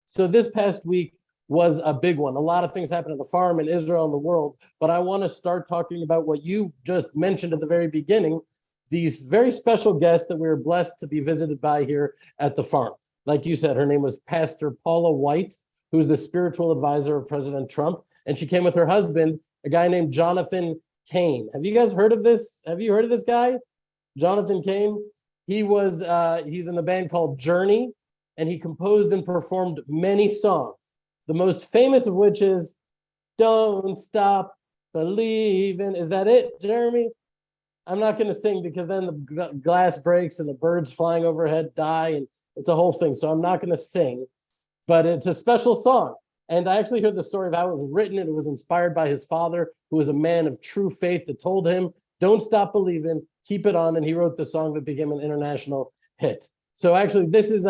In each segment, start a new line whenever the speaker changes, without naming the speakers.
So this past week was a big one. A lot of things happened at the farm in Israel and the world, but I want to start talking about what you just mentioned at the very beginning, these very special guests that we were blessed to be visited by here at the farm. Like you said, her name was Pastor Paula White, who's the spiritual advisor of President Trump, and she came with her husband, a guy named Jonathan Cain. Have you guys heard of this? Have you heard of this guy, Jonathan Cain? He's in the band called Journey, and he composed and performed many songs. The most famous of which is "Don't Stop Believing." Is that it, Jeremy? I'm not going to sing because then the glass breaks and the birds flying overhead die, and it's a whole thing. So I'm not going to sing, but it's a special song. And I actually heard the story of how it was written, and it was inspired by his father, who was a man of true faith, that told him, "Don't stop believing, keep it on." And he wrote the song that became an international hit. So actually, this is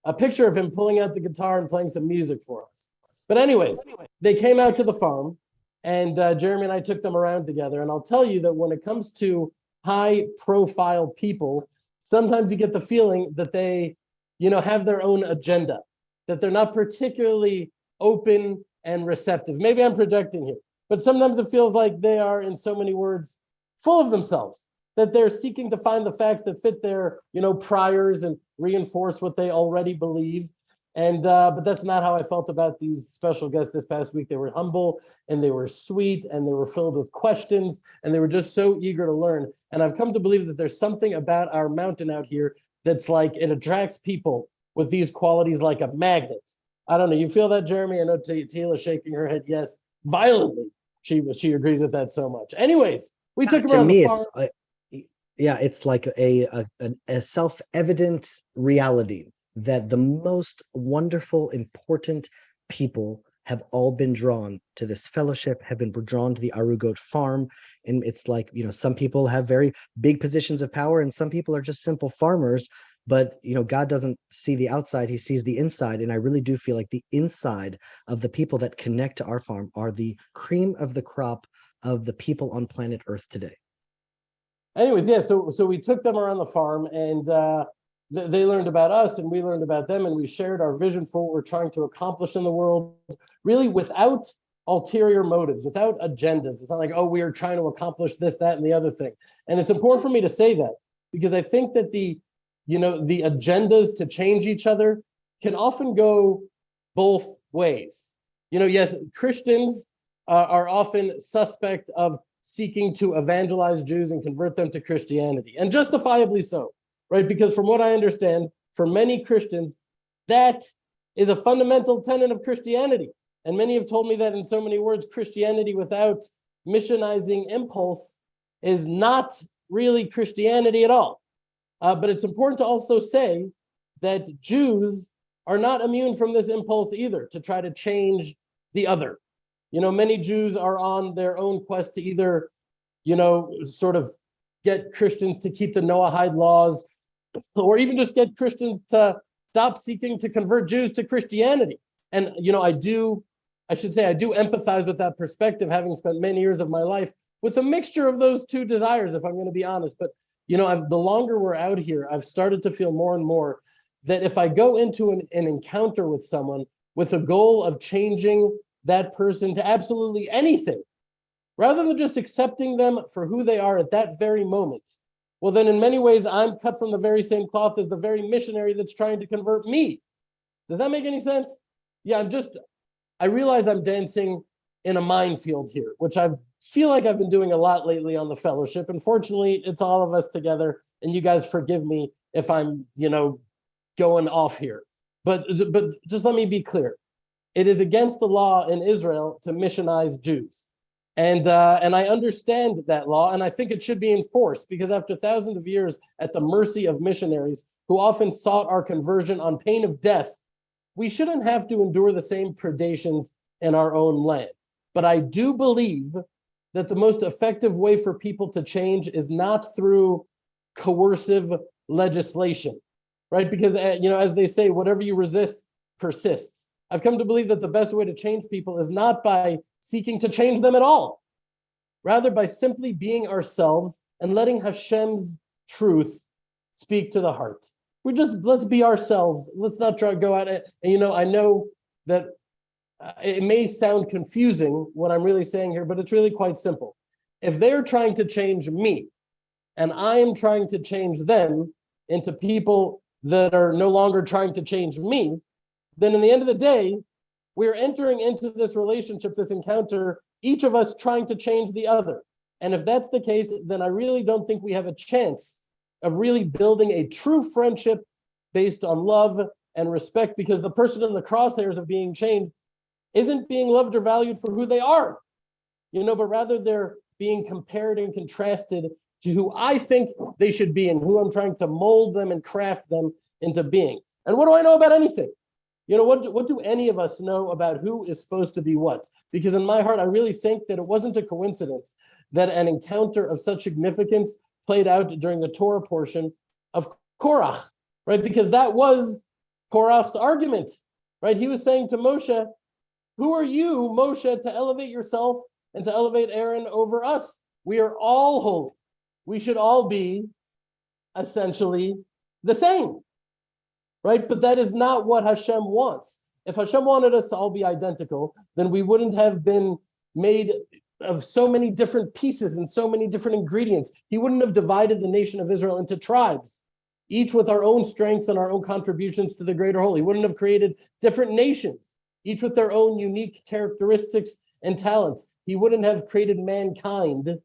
a picture of him pulling out the guitar and playing some music for us. But anyways, they came out to the farm, and Jeremy and I took them around together. And I'll tell you that when it comes to high-profile people, sometimes you get the feeling that they, have their own agenda, that they're not particularly open and receptive. Maybe I'm projecting here, but sometimes it feels like they are, in so many words, full of themselves, that they're seeking to find the facts that fit their, priors and reinforce what they already believe. And but that's not how I felt about these special guests this past week. They were humble, and they were sweet, and they were filled with questions, and they were just so eager to learn. And I've come to believe that there's something about our mountain out here that's like it attracts people with these qualities like a magnet. I don't know. You feel that, Jeremy? I know Tehila shaking her head yes violently. She agrees with that so much. Anyways, we took her around the farm.
It's like a self-evident reality that the most wonderful, important people have all been drawn to this fellowship, have been drawn to the Arugot farm. And it's like, some people have very big positions of power, and some people are just simple farmers. But, God doesn't see the outside, he sees the inside. And I really do feel like the inside of the people that connect to our farm are the cream of the crop of the people on planet Earth today.
Anyways, yeah, so we took them around the farm, and they learned about us, and we learned about them, and we shared our vision for what we're trying to accomplish in the world, really without ulterior motives, without agendas. It's not like, we are trying to accomplish this, that, and the other thing. And it's important for me to say that, because I think that the agendas to change each other can often go both ways. Yes, Christians are often suspect of seeking to evangelize Jews and convert them to Christianity, and justifiably so, right? Because from what I understand, for many Christians, that is a fundamental tenet of Christianity. And many have told me that, in so many words, Christianity without missionizing impulse is not really Christianity at all. But it's important to also say that Jews are not immune from this impulse either, to try to change the other. Many Jews are on their own quest to either, sort of get Christians to keep the Noahide laws, or even just get Christians to stop seeking to convert Jews to Christianity. And, I do empathize with that perspective, having spent many years of my life with a mixture of those two desires, if I'm going to be honest. But, the longer we're out here, I've started to feel more and more that if I go into an encounter with someone with a goal of changing that person to absolutely anything, rather than just accepting them for who they are at that very moment, well, then in many ways, I'm cut from the very same cloth as the very missionary that's trying to convert me. Does that make any sense? Yeah, I realize I'm dancing in a minefield here, which I feel like I've been doing a lot lately on the fellowship. Unfortunately, it's all of us together, and you guys forgive me if I'm, going off here. But just let me be clear. It is against the law in Israel to missionize Jews. And I understand that law, and I think it should be enforced, because after thousands of years at the mercy of missionaries who often sought our conversion on pain of death, we shouldn't have to endure the same predations in our own land. But I do believe that the most effective way for people to change is not through coercive legislation, right? Because, as they say, whatever you resist persists. I've come to believe that the best way to change people is not by seeking to change them at all, rather by simply being ourselves and letting Hashem's truth speak to the heart. let's be ourselves. Let's not try to go out and I know that it may sound confusing what I'm really saying here, but it's really quite simple. If they're trying to change me and I am trying to change them into people that are no longer trying to change me, then in the end of the day, we're entering into this relationship, this encounter, each of us trying to change the other. And if that's the case, then I really don't think we have a chance of really building a true friendship based on love and respect, because the person in the crosshairs of being changed isn't being loved or valued for who they are, but rather they're being compared and contrasted to who I think they should be and who I'm trying to mold them and craft them into being. And what do I know about anything? What do any of us know about who is supposed to be what? Because in my heart, I really think that it wasn't a coincidence that an encounter of such significance played out during the Torah portion of Korach, right? Because that was Korach's argument, right? He was saying to Moshe, who are you, Moshe, to elevate yourself and to elevate Aaron over us? We are all holy. We should all be essentially the same, right? But that is not what Hashem wants. If Hashem wanted us to all be identical, then we wouldn't have been made of so many different pieces and so many different ingredients. He wouldn't have divided the nation of Israel into tribes, each with our own strengths and our own contributions to the greater whole. He wouldn't have created different nations, each with their own unique characteristics and talents. He wouldn't have created mankind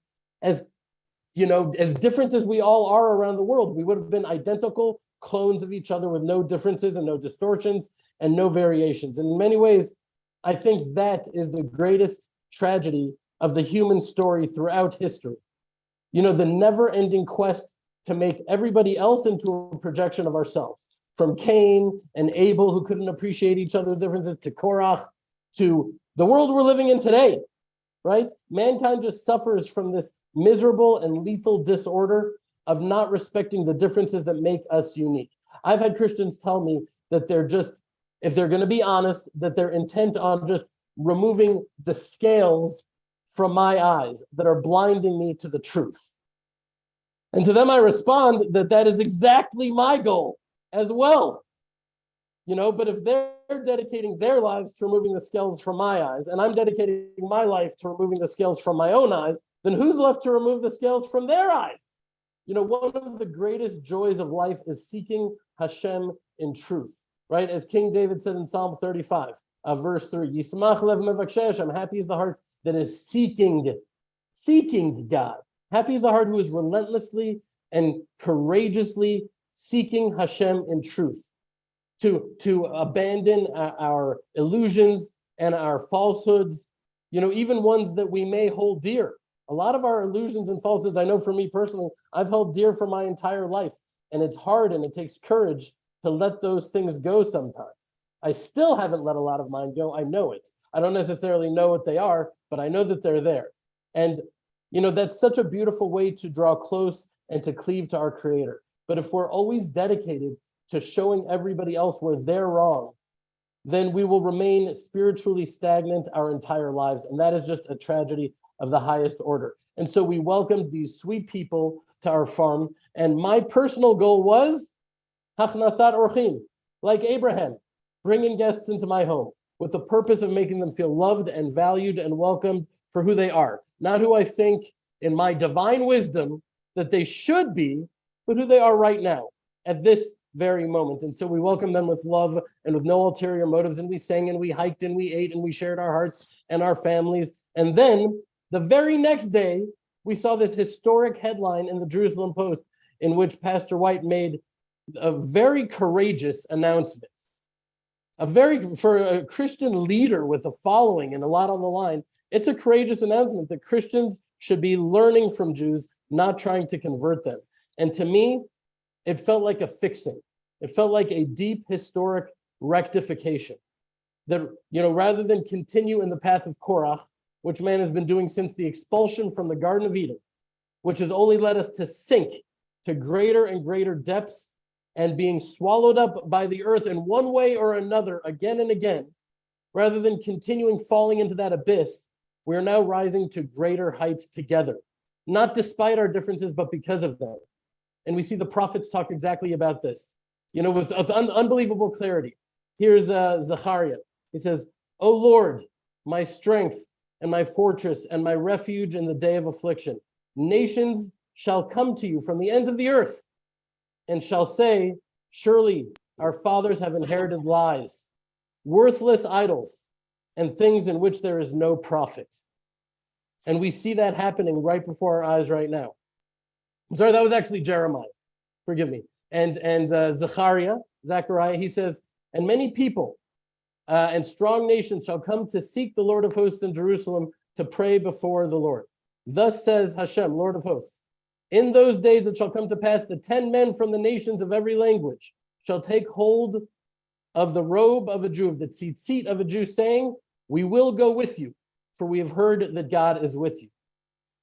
as different as we all are around the world. We would have been identical clones of each other with no differences and no distortions and no variations. And in many ways, I think that is the greatest tragedy of the human story throughout history. The never-ending quest to make everybody else into a projection of ourselves, from Cain and Abel, who couldn't appreciate each other's differences, to Korach, to the world we're living in today, right? Mankind just suffers from this miserable and lethal disorder of not respecting the differences that make us unique. I've had Christians tell me that if they're going to be honest, that they're intent on just removing the scales from my eyes that are blinding me to the truth. And to them, I respond that is exactly my goal as well. But if they're dedicating their lives to removing the scales from my eyes, and I'm dedicating my life to removing the scales from my own eyes, then who's left to remove the scales from their eyes? One of the greatest joys of life is seeking Hashem in truth, right? As King David said in Psalm 35, verse 3, Yismach lev mevakshe Hashem, happy is the heart that is seeking God. Happy is the heart who is relentlessly and courageously seeking Hashem in truth, to abandon our illusions and our falsehoods, even ones that we may hold dear. A lot of our illusions and falsehoods, I know for me personally, I've held dear for my entire life, and it's hard and it takes courage to let those things go sometimes. I still haven't let a lot of mine go. I know it. I don't necessarily know what they are, but I know that they're there. And, that's such a beautiful way to draw close and to cleave to our Creator. But if we're always dedicated to showing everybody else where they're wrong, then we will remain spiritually stagnant our entire lives. And that is just a tragedy of the highest order. And so we welcomed these sweet people to our farm. And my personal goal was Hachnasat Orchim, like Abraham, bringing guests into my home with the purpose of making them feel loved and valued and welcomed for who they are. Not who I think in my divine wisdom that they should be, but who they are right now at this very moment. And so we welcomed them with love and with no ulterior motives. And we sang and we hiked and we ate and we shared our hearts and our families. And then the very next day, we saw this historic headline in the Jerusalem Post in which Pastor White made a very courageous announcement. For a Christian leader with a following and a lot on the line, it's a courageous announcement that Christians should be learning from Jews, not trying to convert them. And to me, it felt like a fixing. It felt like a deep historic rectification. That, rather than continue in the path of Korach, which man has been doing since the expulsion from the Garden of Eden, which has only led us to sink to greater and greater depths and being swallowed up by the earth in one way or another again and again, rather than continuing falling into that abyss, we are now rising to greater heights together, not despite our differences, but because of them. And we see the prophets talk exactly about this. with unbelievable clarity. Here's Zechariah. He says, "O Lord, my strength and my fortress and my refuge in the day of affliction, nations shall come to you from the ends of the earth and shall say, surely our fathers have inherited lies, worthless idols, and things in which there is no profit." And we see that happening right before our eyes right now. I'm sorry, that was actually Jeremiah. Forgive me. And Zechariah, he says, "And many people and strong nations shall come to seek the Lord of hosts in Jerusalem to pray before the Lord. Thus says Hashem, Lord of hosts, in those days it shall come to pass that 10 men from the nations of every language shall take hold of the robe of a Jew, of the tzitzit of a Jew, saying, we will go with you, for we have heard that God is with you."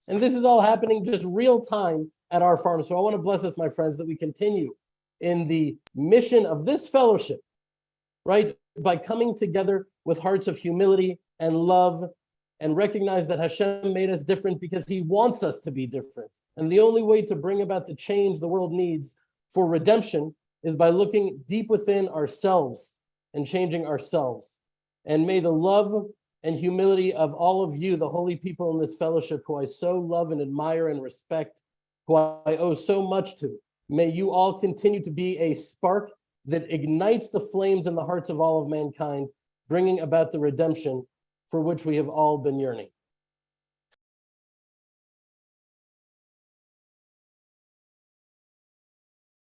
And this is all happening just real time at our farm. So I want to bless us, my friends, that we continue in the mission of this fellowship, right? By coming together with hearts of humility and love, and recognize that Hashem made us different because he wants us to be different. And the only way to bring about the change the world needs for redemption is by looking deep within ourselves and changing ourselves. And may the love and humility of all of you, the holy people in this fellowship, who I so love and admire and respect, who I owe so much to, may you all continue to be a spark that ignites the flames in the hearts of all of mankind, bringing about the redemption for which we have all been yearning.